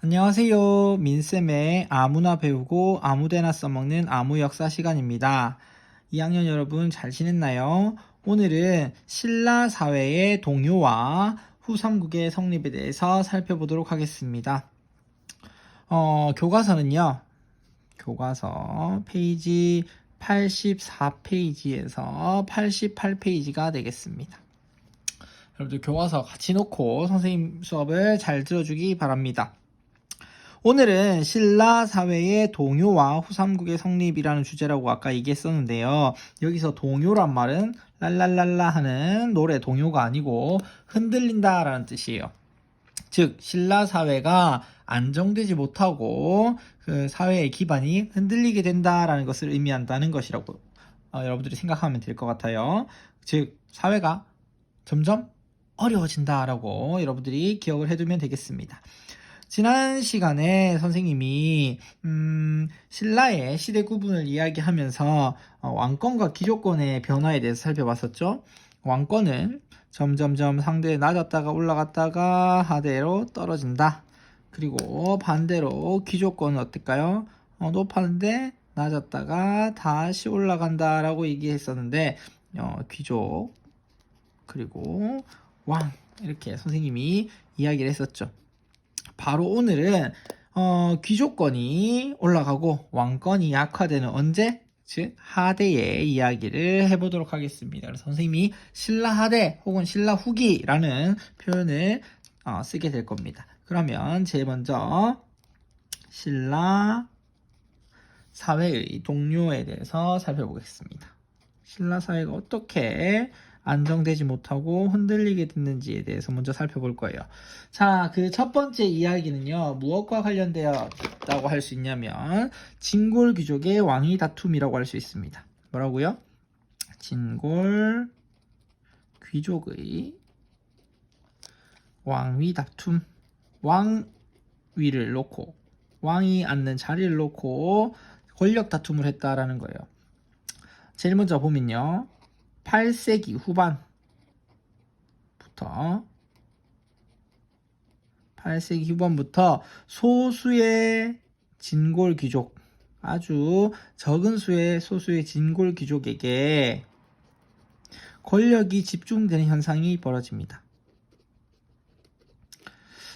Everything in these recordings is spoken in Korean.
안녕하세요. 민쌤의 아무나 배우고 아무데나 써먹는 아무 역사 시간입니다. 2학년 여러분 잘 지냈나요? 오늘은 신라 사회의 동요와 후삼국의 성립에 대해서 살펴보도록 하겠습니다. 교과서는요. 교과서 페이지 84페이지에서 88페이지가 되겠습니다. 여러분들 교과서 같이 놓고 선생님 수업을 잘 들어주기 바랍니다. 오늘은 신라 사회의 동요와 후삼국의 성립이라는 주제라고 아까 얘기했었는데요. 여기서 동요란 말은 랄랄랄라 하는 노래 동요가 아니고 흔들린다 라는 뜻이에요. 즉 신라 사회가 안정되지 못하고 그 사회의 기반이 흔들리게 된다라는 것을 의미한다는 것이라고 여러분들이 생각하면 될 것 같아요. 즉 사회가 점점 어려워진다라고 여러분들이 기억을 해두면 되겠습니다. 지난 시간에 선생님이 신라의 시대 구분을 이야기하면서 왕권과 귀족권의 변화에 대해서 살펴봤었죠. 왕권은 점점점 상대에 낮았다가 올라갔다가 하대로 떨어진다. 그리고 반대로 귀족권은 어떨까요? 높았는데 낮았다가 다시 올라간다라고 얘기했었는데 귀족 그리고 왕 이렇게 선생님이 이야기를 했었죠. 바로 오늘은 귀족권이 올라가고 왕권이 약화되는 언제? 즉 하대의 이야기를 해보도록 하겠습니다. 그래서 선생님이 신라 하대 혹은 신라 후기라는 표현을 쓰게 될 겁니다. 그러면 제일 먼저 신라 사회의 동요에 대해서 살펴보겠습니다. 신라 사회가 어떻게 안정되지 못하고 흔들리게 됐는지에 대해서 먼저 살펴볼 거예요. 자, 그 첫 번째 이야기는요, 무엇과 관련되었다고 할 수 있냐면, 진골 귀족의 왕위 다툼이라고 할 수 있습니다. 뭐라고요? 진골 귀족의 왕위 다툼. 왕위를 놓고, 왕이 앉는 자리를 놓고 권력 다툼을 했다라는 거예요. 제일 먼저 보면요. 8세기 후반부터 8세기 후반부터 소수의 진골 귀족, 아주 적은 수의 소수의 진골 귀족에게 권력이 집중되는 현상이 벌어집니다.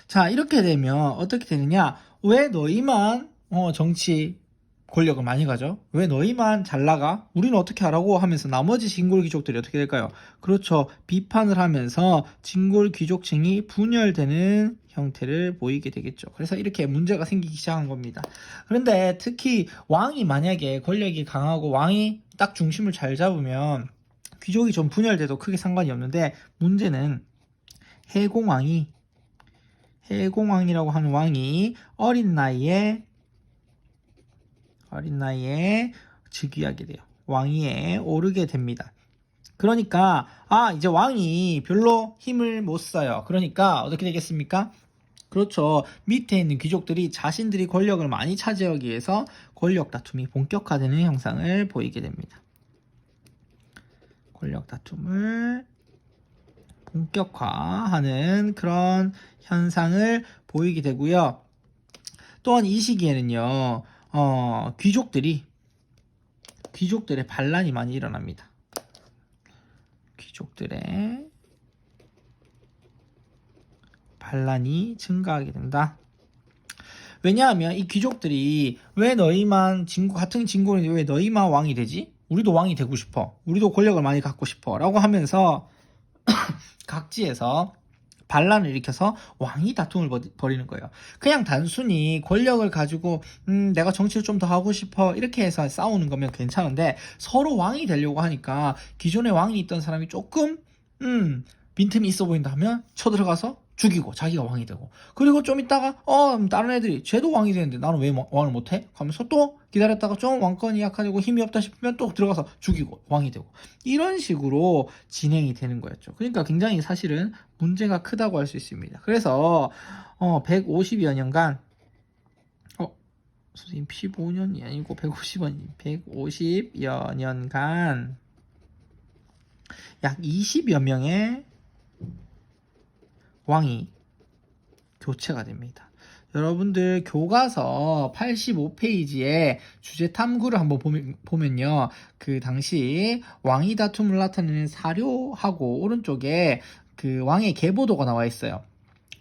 자, 이렇게 되면 어떻게 되느냐? 왜 너희만 정치 권력을 많이 가져? 왜 너희만 잘 나가? 우리는 어떻게 하라고 하면서 나머지 진골 귀족들이 어떻게 될까요? 그렇죠. 비판을 하면서 진골 귀족층이 분열되는 형태를 보이게 되겠죠. 그래서 이렇게 문제가 생기기 시작한 겁니다. 그런데 특히 왕이 만약에 권력이 강하고 왕이 딱 중심을 잘 잡으면 귀족이 좀 분열돼도 크게 상관이 없는데 문제는 해공왕이라고 하는 왕이 어린 나이에 즉위하게 돼요. 왕위에 오르게 됩니다. 그러니까 이제 왕이 별로 힘을 못 써요. 그러니까 어떻게 되겠습니까? 그렇죠. 밑에 있는 귀족들이 자신들이 권력을 많이 차지하기 위해서 권력 다툼이 본격화되는 형상을 보이게 됩니다. 권력 다툼을 본격화하는 그런 현상을 보이게 되고요. 또한 이 시기에는요. 귀족들의 반란이 많이 일어납니다. 귀족들의 반란이 증가하게 된다. 왜냐하면 이 귀족들이 왜 너희만 같은 진골인데 왜 너희만 왕이 되지? 우리도 왕이 되고 싶어. 우리도 권력을 많이 갖고 싶어. 라고 하면서 각지에서 반란을 일으켜서 왕위 다툼을 벌이는 거예요. 그냥 단순히 권력을 가지고 내가 정치를 좀 더 하고 싶어 이렇게 해서 싸우는 거면 괜찮은데 서로 왕이 되려고 하니까 기존에 왕이 있던 사람이 조금 빈틈이 있어 보인다 하면 쳐들어가서 죽이고 자기가 왕이 되고 그리고 좀 있다가 다른 애들이 쟤도 왕이 되는데 나는 왜 왕을 못해? 하면서 또 기다렸다가 좀 왕권이 약해지고 힘이 없다 싶으면 또 들어가서 죽이고 왕이 되고 이런 식으로 진행이 되는 거였죠. 그러니까 굉장히 사실은 문제가 크다고 할 수 있습니다. 그래서 150여 년간 선생님 15년이 아니고 150여 년간 약 20여 명의 왕이 교체가 됩니다. 여러분들 교과서 85페이지에 주제 탐구를 한번 보면요. 그 당시 왕위 다툼을 나타내는 사료하고 오른쪽에 그 왕의 계보도가 나와 있어요.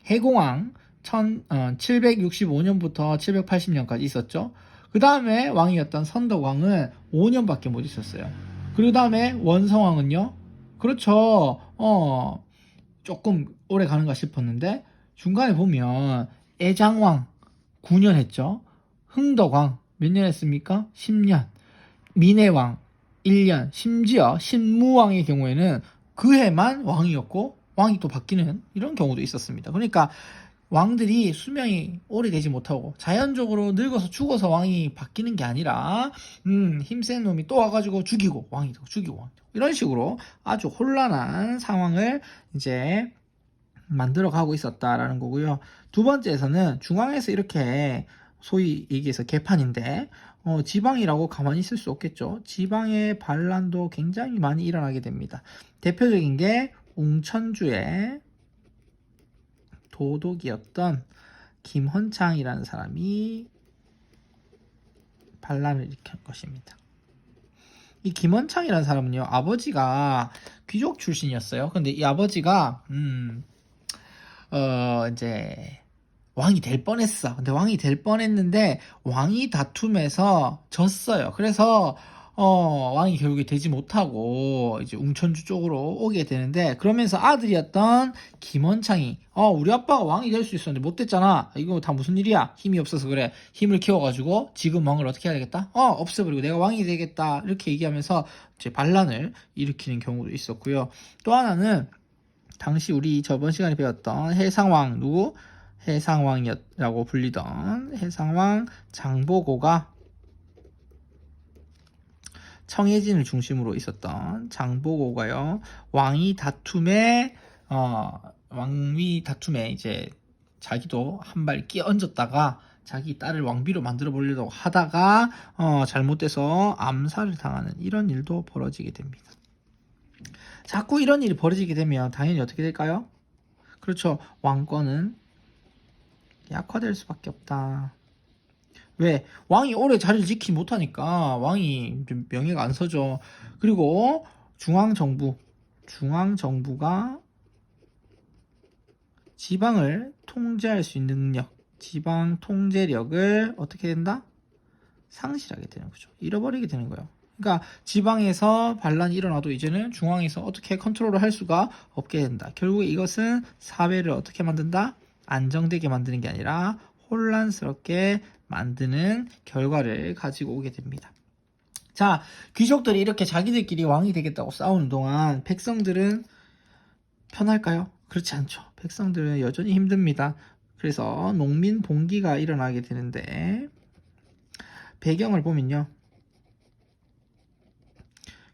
해공왕 765년부터 780년까지 있었죠. 그 다음에 왕이었던 선덕왕은 5년밖에 못 있었어요. 그리고 다음에 원성왕은요. 그렇죠. 조금 오래 가는가 싶었는데 중간에 보면 애장왕 9년 했죠. 흥덕왕 몇 년 했습니까? 10년. 민해왕 1년. 심지어 신무왕의 경우에는 그 해만 왕이었고 왕이 또 바뀌는 이런 경우도 있었습니다. 그러니까 왕들이 수명이 오래되지 못하고 자연적으로 늙어서 죽어서 왕이 바뀌는 게 아니라 힘센 놈이 또 와가지고 죽이고 왕이 되고 죽이고 왕이 되고 이런 식으로 아주 혼란한 상황을 이제 만들어 가고 있었다라는 거고요. 두 번째에서는 중앙에서 이렇게 소위 얘기해서 개판인데 지방이라고 가만히 있을 수 없겠죠. 지방의 반란도 굉장히 많이 일어나게 됩니다. 대표적인 게 웅천주의 도독이었던 김헌창이라는 사람이 반란을 일으킨 것입니다. 이 김헌창이라는 사람은요, 아버지가 귀족 출신이었어요. 근데 이 아버지가 이제 왕이 될 뻔했어. 근데 왕이 될 뻔했는데 왕위 다툼에서 졌어요. 그래서 왕이 결국에 되지 못하고 이제 웅천주 쪽으로 오게 되는데, 그러면서 아들이었던 김헌창이 우리 아빠가 왕이 될 수 있었는데 못 됐잖아. 이거 다 무슨 일이야? 힘이 없어서 그래. 힘을 키워가지고 지금 왕을 어떻게 해야 되겠다? 없애버리고 내가 왕이 되겠다. 이렇게 얘기하면서 이제 반란을 일으키는 경우도 있었고요. 또 하나는 당시 우리 저번 시간에 배웠던 해상왕 누구? 해상왕이라고 불리던 해상왕 장보고가 청해진을 중심으로 있었던 장보고가요, 왕위 다툼에 이제 자기도 한 발 끼얹었다가 자기 딸을 왕비로 만들어 보려고 하다가 잘못돼서 암살을 당하는 이런 일도 벌어지게 됩니다. 자꾸 이런 일이 벌어지게 되면 당연히 어떻게 될까요? 그렇죠. 왕권은 약화될 수밖에 없다. 왜? 왕이 오래 자리를 지키지 못하니까 왕이 좀 명예가 안 서죠. 그리고 중앙정부가 지방을 통제할 수 있는 능력, 지방 통제력을 어떻게 된다? 상실하게 되는 거죠. 잃어버리게 되는 거예요. 그러니까 지방에서 반란이 일어나도 이제는 중앙에서 어떻게 컨트롤을 할 수가 없게 된다. 결국 이것은 사회를 어떻게 만든다? 안정되게 만드는 게 아니라 혼란스럽게 만드는 결과를 가지고 오게 됩니다. 자, 귀족들이 이렇게 자기들끼리 왕이 되겠다고 싸우는 동안 백성들은 편할까요? 그렇지 않죠. 백성들은 여전히 힘듭니다. 그래서 농민 봉기가 일어나게 되는데, 배경을 보면요,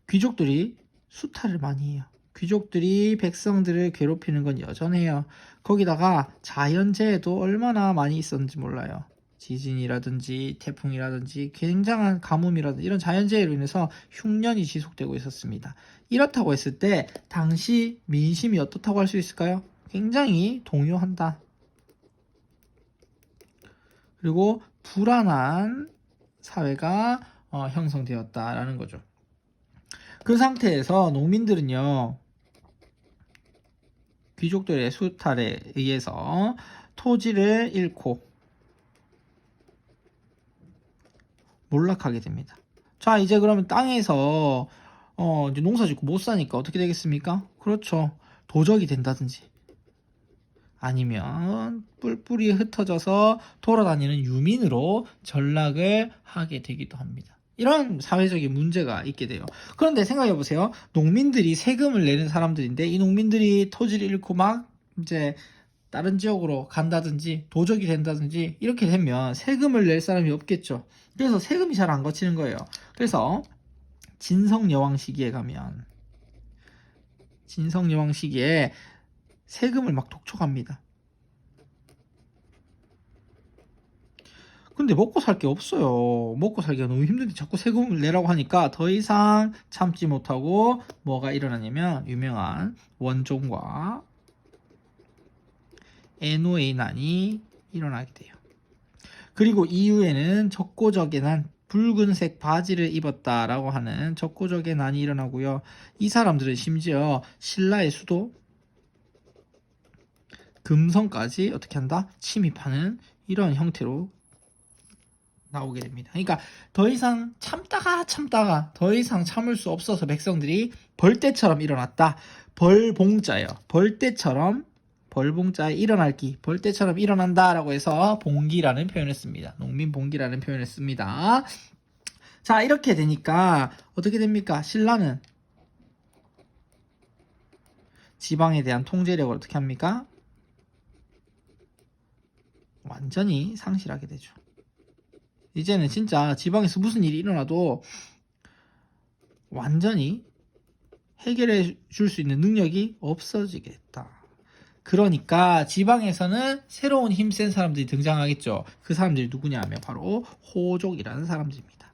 귀족들이 수탈을 많이 해요. 귀족들이 백성들을 괴롭히는 건 여전해요. 거기다가 자연재해도 얼마나 많이 있었는지 몰라요. 지진이라든지 태풍이라든지 굉장한 가뭄이라든지 이런 자연재해로 인해서 흉년이 지속되고 있었습니다. 이렇다고 했을 때 당시 민심이 어떻다고 할 수 있을까요? 굉장히 동요한다. 그리고 불안한 사회가 형성되었다라는 거죠. 그 상태에서 농민들은요, 귀족들의 수탈에 의해서 토지를 잃고 몰락하게 됩니다. 자, 이제 그러면 땅에서 이제 농사 짓고 못 사니까 어떻게 되겠습니까? 그렇죠. 도적이 된다든지 아니면 뿔뿔이 흩어져서 돌아다니는 유민으로 전락을 하게 되기도 합니다. 이런 사회적인 문제가 있게 돼요. 그런데 생각해 보세요. 농민들이 세금을 내는 사람들인데 이 농민들이 토지를 잃고 막 이제 다른 지역으로 간다든지 도적이 된다든지 이렇게 되면 세금을 낼 사람이 없겠죠. 그래서 세금이 잘 안 거치는 거예요. 그래서 진성여왕 시기에 가면 진성여왕 시기에 세금을 막 독촉합니다. 근데 먹고 살 게 없어요. 먹고 살기가 너무 힘든데 자꾸 세금을 내라고 하니까 더 이상 참지 못하고 뭐가 일어나냐면 유명한 원종과 애노의 난이 일어나게 돼요. 그리고 이후에는 적고적의 난, 붉은색 바지를 입었다라고 하는 적고적의 난이 일어나고요. 이 사람들은 심지어 신라의 수도 금성까지 어떻게 한다? 침입하는 이런 형태로 나오게 됩니다. 그러니까 더 이상 참다가 더 이상 참을 수 없어서 백성들이 벌떼처럼 일어났다. 벌봉자예요. 벌봉자에 일어날 기, 벌떼처럼 일어난다라고 해서 봉기라는 표현을 씁니다. 농민 봉기라는 표현을 씁니다. 자, 이렇게 되니까 어떻게 됩니까? 신라는 지방에 대한 통제력을 어떻게 합니까? 완전히 상실하게 되죠. 이제는 진짜 지방에서 무슨 일이 일어나도 완전히 해결해 줄 수 있는 능력이 없어지게 됐다. 그러니까 지방에서는 새로운 힘센 사람들이 등장하겠죠. 그 사람들이 누구냐 하면 바로 호족이라는 사람들입니다.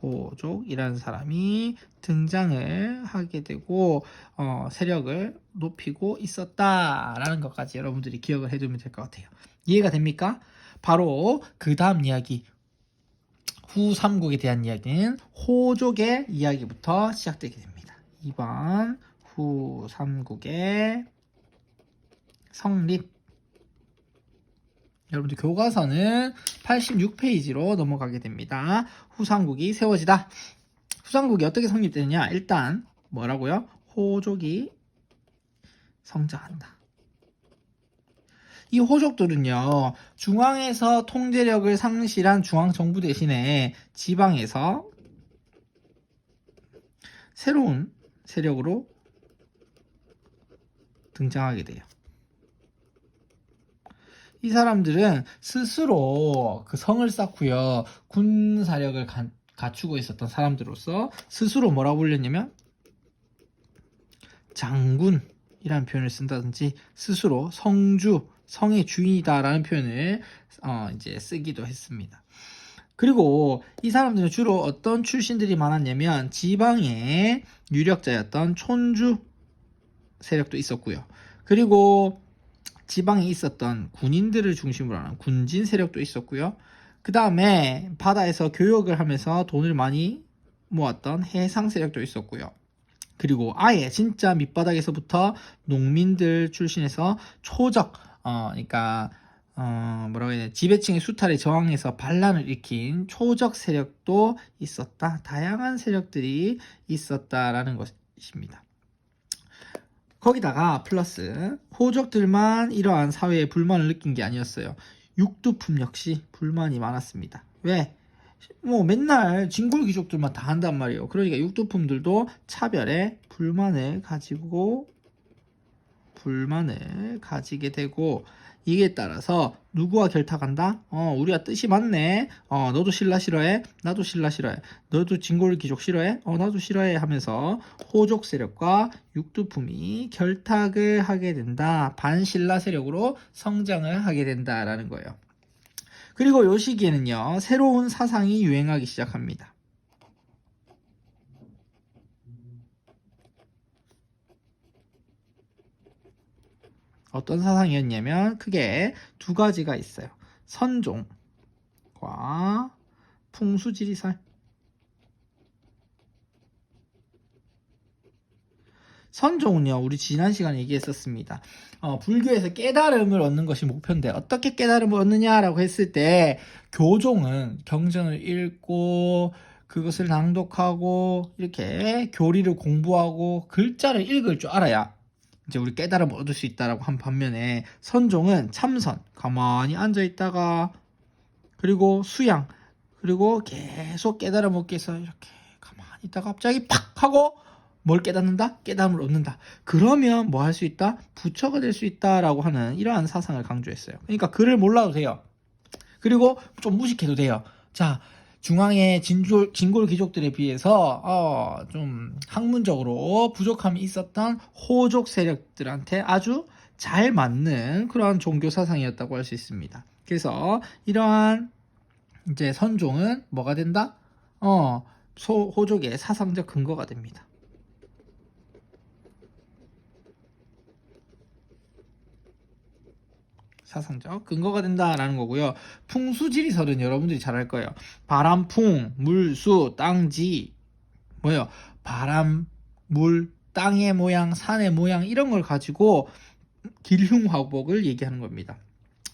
호족이라는 사람이 등장을 하게 되고 세력을 높이고 있었다라는 것까지 여러분들이 기억을 해두면 될 것 같아요. 이해가 됩니까? 바로 그 다음 이야기, 후삼국에 대한 이야기는 호족의 이야기부터 시작되게 됩니다. 2번 후삼국의 성립. 여러분들 교과서는 86페이지로 넘어가게 됩니다. 후삼국이 세워지다. 후삼국이 어떻게 성립되느냐? 일단 뭐라고요? 호족이 성장한다. 이 호족들은요, 중앙에서 통제력을 상실한 중앙정부 대신에 지방에서 새로운 세력으로 등장하게 돼요. 이 사람들은 스스로 그 성을 쌓고요, 군사력을 갖추고 있었던 사람들로서 스스로 뭐라고 불렸냐면 장군이라는 표현을 쓴다든지 스스로 성주, 성의 주인이다라는 표현을 이제 쓰기도 했습니다. 그리고 이 사람들은 주로 어떤 출신들이 많았냐면 지방의 유력자였던 촌주 세력도 있었고요. 그리고 지방에 있었던 군인들을 중심으로 하는 군진 세력도 있었고요. 그 다음에 바다에서 교역을 하면서 돈을 많이 모았던 해상 세력도 있었고요. 그리고 아예 진짜 밑바닥에서부터 농민들 출신에서 초적, 그러니까 뭐라고 해야 되나, 지배층의 수탈에 저항해서 반란을 일으킨 초적 세력도 있었다. 다양한 세력들이 있었다라는 것입니다. 거기다가 플러스 호족들만 이러한 사회에 불만을 느낀 게 아니었어요. 육두품 역시 불만이 많았습니다. 왜? 뭐 맨날 진골 귀족들만 다 한단 말이에요. 그러니까 육두품들도 차별에 불만을 가지게 되고, 이에 따라서 누구와 결탁한다? 우리가 뜻이 맞네. 너도 신라 싫어해? 나도 신라 싫어해. 너도 진골 귀족 싫어해? 나도 싫어해 하면서 호족 세력과 육두품이 결탁을 하게 된다. 반신라 세력으로 성장을 하게 된다라는 거예요. 그리고 이 시기에는요, 새로운 사상이 유행하기 시작합니다. 어떤 사상이었냐면 크게 두 가지가 있어요. 선종과 풍수지리설. 선종은요, 우리 지난 시간에 얘기했었습니다. 불교에서 깨달음을 얻는 것이 목표인데 어떻게 깨달음을 얻느냐라고 했을 때, 교종은 경전을 읽고 그것을 낭독하고 이렇게 교리를 공부하고 글자를 읽을 줄 알아야 이제 우리 깨달음을 얻을 수 있다라고 한 반면에, 선종은 참선, 가만히 앉아있다가, 그리고 수양, 그리고 계속 깨달음 얻기 위해서 이렇게 가만히 있다가 갑자기 팍 하고 뭘 깨닫는다? 깨달음을 얻는다. 그러면 뭐 할 수 있다? 부처가 될 수 있다라고 하는 이러한 사상을 강조했어요. 그러니까 글을 몰라도 돼요. 그리고 좀 무식해도 돼요. 자, 중앙의 진골 귀족들에 비해서 좀 학문적으로 부족함이 있었던 호족 세력들한테 아주 잘 맞는 그러한 종교 사상이었다고 할 수 있습니다. 그래서 이러한 이제 선종은 뭐가 된다? 호족의 사상적 근거가 됩니다. 사상적 근거가 된다라는 거고요. 풍수지리설은 여러분들이 잘 알 거예요. 바람풍, 물수, 땅지, 뭐예요? 바람, 물, 땅의 모양, 산의 모양 이런 걸 가지고 길흉화복을 얘기하는 겁니다.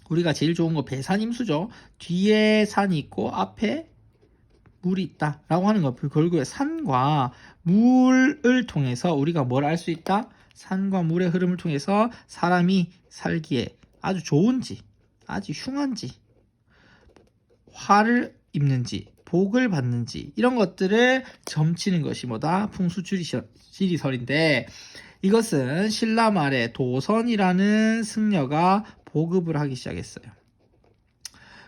우리가 제일 좋은 거 배산임수죠. 뒤에 산이 있고 앞에 물이 있다 라고 하는 거. 결국에 산과 물을 통해서 우리가 뭘 알 수 있다? 산과 물의 흐름을 통해서 사람이 살기에 아주 좋은지 아주 흉한지 화를 입는지 복을 받는지 이런 것들을 점치는 것이 뭐다? 풍수지리설인데, 이것은 신라 말에 도선이라는 승려가 보급을 하기 시작했어요.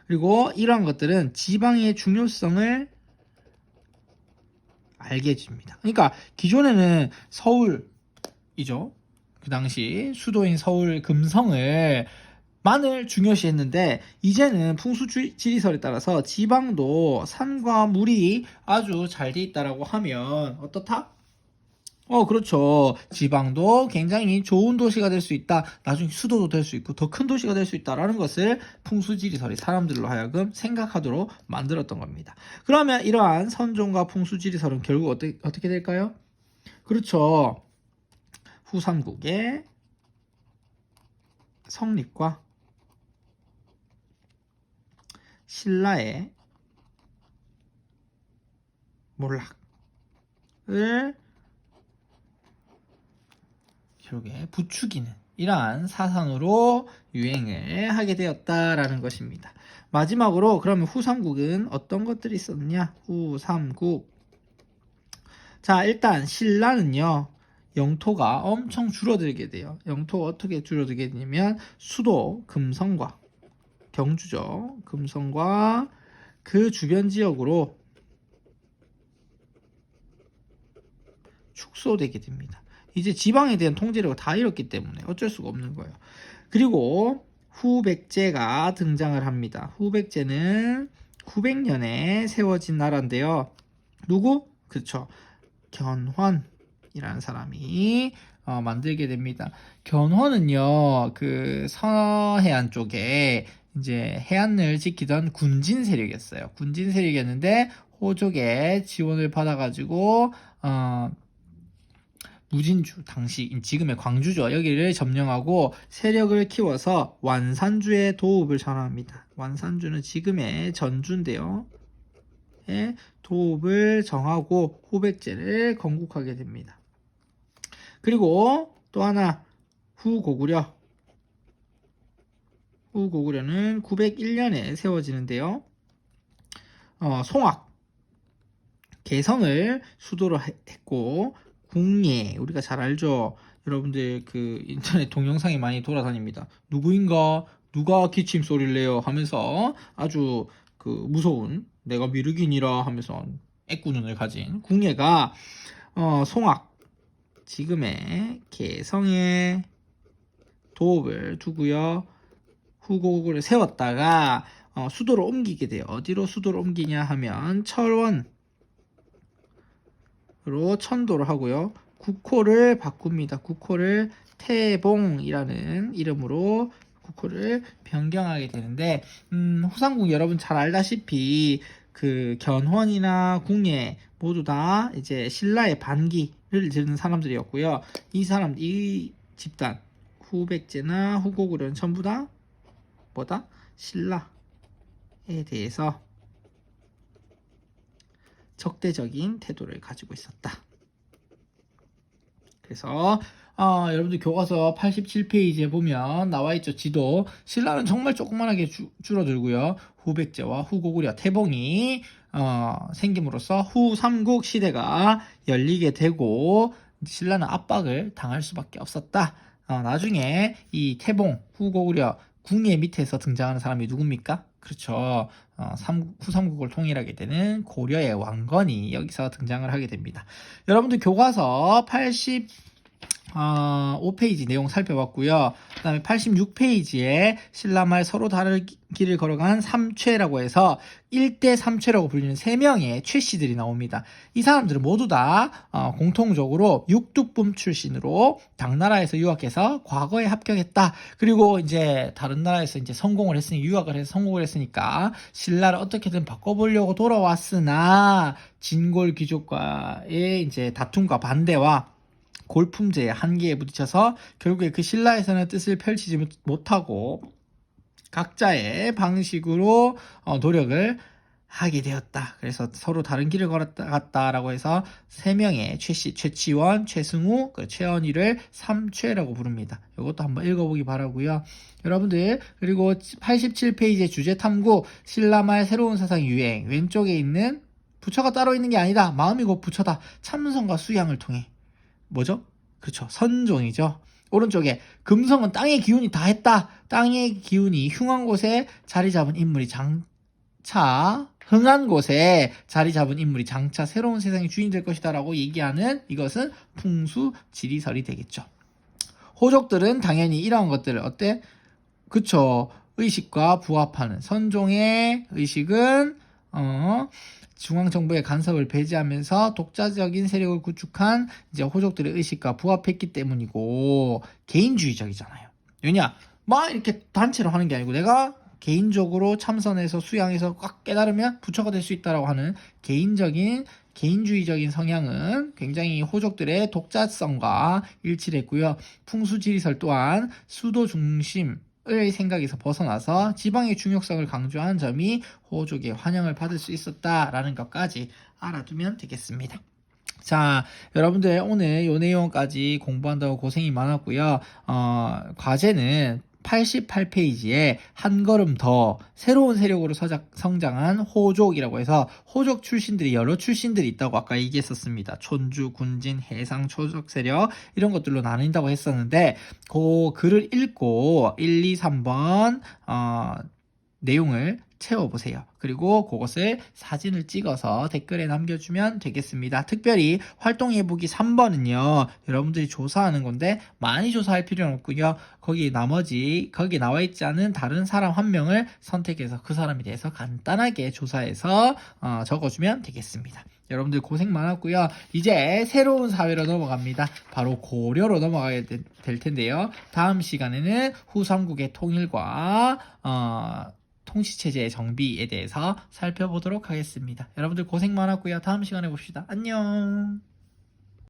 그리고 이러한 것들은 지방의 중요성을 알게 해줍니다. 그러니까 기존에는 서울이죠. 그 당시 수도인 서울 금성을 만을 중요시했는데, 이제는 풍수지리설에 따라서 지방도 산과 물이 아주 잘 돼 있다라고 하면 어떻다? 그렇죠. 지방도 굉장히 좋은 도시가 될 수 있다. 나중에 수도도 될 수 있고 더 큰 도시가 될 수 있다라는 것을 풍수지리설이 사람들로 하여금 생각하도록 만들었던 겁니다. 그러면 이러한 선종과 풍수지리설은 결국 어떻게 될까요? 그렇죠. 후삼국의 성립과 신라의 몰락을 결국에 부추기는 이러한 사상으로 유행을 하게 되었다라는 것입니다. 마지막으로 그러면 후삼국은 어떤 것들이 있었느냐? 후삼국. 자, 일단 신라는요, 영토가 엄청 줄어들게 돼요. 영토가 어떻게 줄어들게 되냐면 수도 금성과 경주죠. 금성과 그 주변 지역으로 축소되게 됩니다. 이제 지방에 대한 통제력을 다 잃었기 때문에 어쩔 수가 없는 거예요. 그리고 후백제가 등장을 합니다. 후백제는 900년에 세워진 나라인데요. 누구? 그렇죠. 견훤이라는 사람이 만들게 됩니다. 견훤은요, 그 서해안 쪽에 이제 해안을 지키던 군진 세력이었어요. 군진 세력이었는데 호족의 지원을 받아가지고 무진주, 당시 지금의 광주죠. 여기를 점령하고 세력을 키워서 완산주의 도읍을 정합니다. 완산주는 지금의 전주인데요. 도읍을 정하고 후백제를 건국하게 됩니다. 그리고 또 하나 후고구려. 후고구려는 901년에 세워지는데요. 송악, 개성을 수도로 했고, 궁예, 우리가 잘 알죠. 여러분들 그 인터넷 동영상이 많이 돌아다닙니다. 누구인가? 누가 기침 소리를 내요? 하면서 아주 그 무서운 내가 미륵이니라 하면서 애꾸눈을 가진 궁예가 송악, 지금의 개성에 도읍을 두고요. 후고구려를 세웠다가 수도를 옮기게 돼요. 어디로 수도를 옮기냐 하면 철원으로 천도를 하고요. 국호를 바꿉니다. 국호를 태봉이라는 이름으로 국호를 변경하게 되는데, 후삼국 여러분 잘 알다시피 그 견훤이나 궁예 모두 다 이제 신라의 반기를 드는 사람들이었고요. 이 집단 후백제나 후고구려는 전부 다 뭐다? 신라에 대해서 적대적인 태도를 가지고 있었다. 그래서 여러분들 교과서 87페이지에 보면 나와있죠. 지도. 신라는 정말 조그만하게 줄어들고요. 후백제와 후고구려, 태봉이 생김으로써 후삼국 시대가 열리게 되고 신라는 압박을 당할 수밖에 없었다. 나중에 이 태봉, 후고구려, 궁예 밑에서 등장하는 사람이 누굽니까? 그렇죠. 후삼국을 통일하게 되는 고려의 왕건이 여기서 등장을 하게 됩니다. 여러분들 교과서 5페이지 내용 살펴봤고요. 그 다음에 86페이지에 신라말 서로 다른 길을 걸어간 삼최라고 해서 1대 삼최라고 불리는 3명의 최씨들이 나옵니다. 이 사람들은 모두 다 공통적으로 육두품 출신으로 당나라에서 유학해서 과거에 합격했다. 그리고 이제 다른 나라에서 이제 성공을 했으니 유학을 해서 성공을 했으니까 신라를 어떻게든 바꿔보려고 돌아왔으나 진골 귀족과의 이제 다툼과 반대와 골품제의 한계에 부딪혀서 결국에 그 신라에서는 뜻을 펼치지 못하고 각자의 방식으로 노력을 하게 되었다. 그래서 서로 다른 길을 걸었다라고 해서 3명의 최씨, 최치원, 최승우, 최언희를 삼최라고 부릅니다. 이것도 한번 읽어보기 바라고요. 여러분들 그리고 87페이지의 주제 탐구 신라말 새로운 사상 유행 왼쪽에 있는 부처가 따로 있는 게 아니다. 마음이 곧 부처다. 참선과 수양을 통해 뭐죠? 그렇죠. 선종이죠. 오른쪽에 금성은 땅의 기운이 다 했다. 땅의 기운이 흉한 곳에 자리 잡은 인물이 장차 흥한 곳에 자리 잡은 인물이 장차 새로운 세상의 주인이 될 것이다 라고 얘기하는 이것은 풍수지리설이 되겠죠. 호족들은 당연히 이러한 것들을 어때? 그쵸. 의식과 부합하는 선종의 의식은 중앙정부의 간섭을 배제하면서 독자적인 세력을 구축한 이제 호족들의 의식과 부합했기 때문이고 개인주의적이잖아요. 왜냐? 막 이렇게 단체로 하는 게 아니고 내가 개인적으로 참선해서 수양해서 꽉 깨달으면 부처가 될 수 있다라고 하는 개인주의적인 성향은 굉장히 호족들의 독자성과 일치를 했고요. 풍수지리설 또한 수도 중심 의 생각에서 벗어나서 지방의 중요성을 강조한 점이 호족의 환영을 받을 수 있었다라는 것까지 알아두면 되겠습니다. 자, 여러분들 오늘 요 내용까지 공부한다고 고생이 많았고요. 과제는 88페이지에 한 걸음 더 새로운 세력으로 성장한 호족이라고 해서 호족 출신들이 여러 출신들이 있다고 아까 얘기했었습니다. 촌주, 군진, 해상, 초족 세력 이런 것들로 나뉜다고 했었는데 그 글을 읽고 1, 2, 3번 내용을 채워보세요. 그리고 그것을 사진을 찍어서 댓글에 남겨주면 되겠습니다. 특별히 활동해보기 3번은요. 여러분들이 조사하는 건데 많이 조사할 필요는 없고요. 거기 나와 있지 않은 다른 사람 한 명을 선택해서 그 사람에 대해서 간단하게 조사해서 적어주면 되겠습니다. 여러분들 고생 많았고요. 이제 새로운 사회로 넘어갑니다. 바로 고려로 넘어가게 될 텐데요. 다음 시간에는 후삼국의 통일과 통치체제의 정비에 대해서 살펴보도록 하겠습니다. 여러분들 고생 많았고요. 다음 시간에 봅시다. 안녕.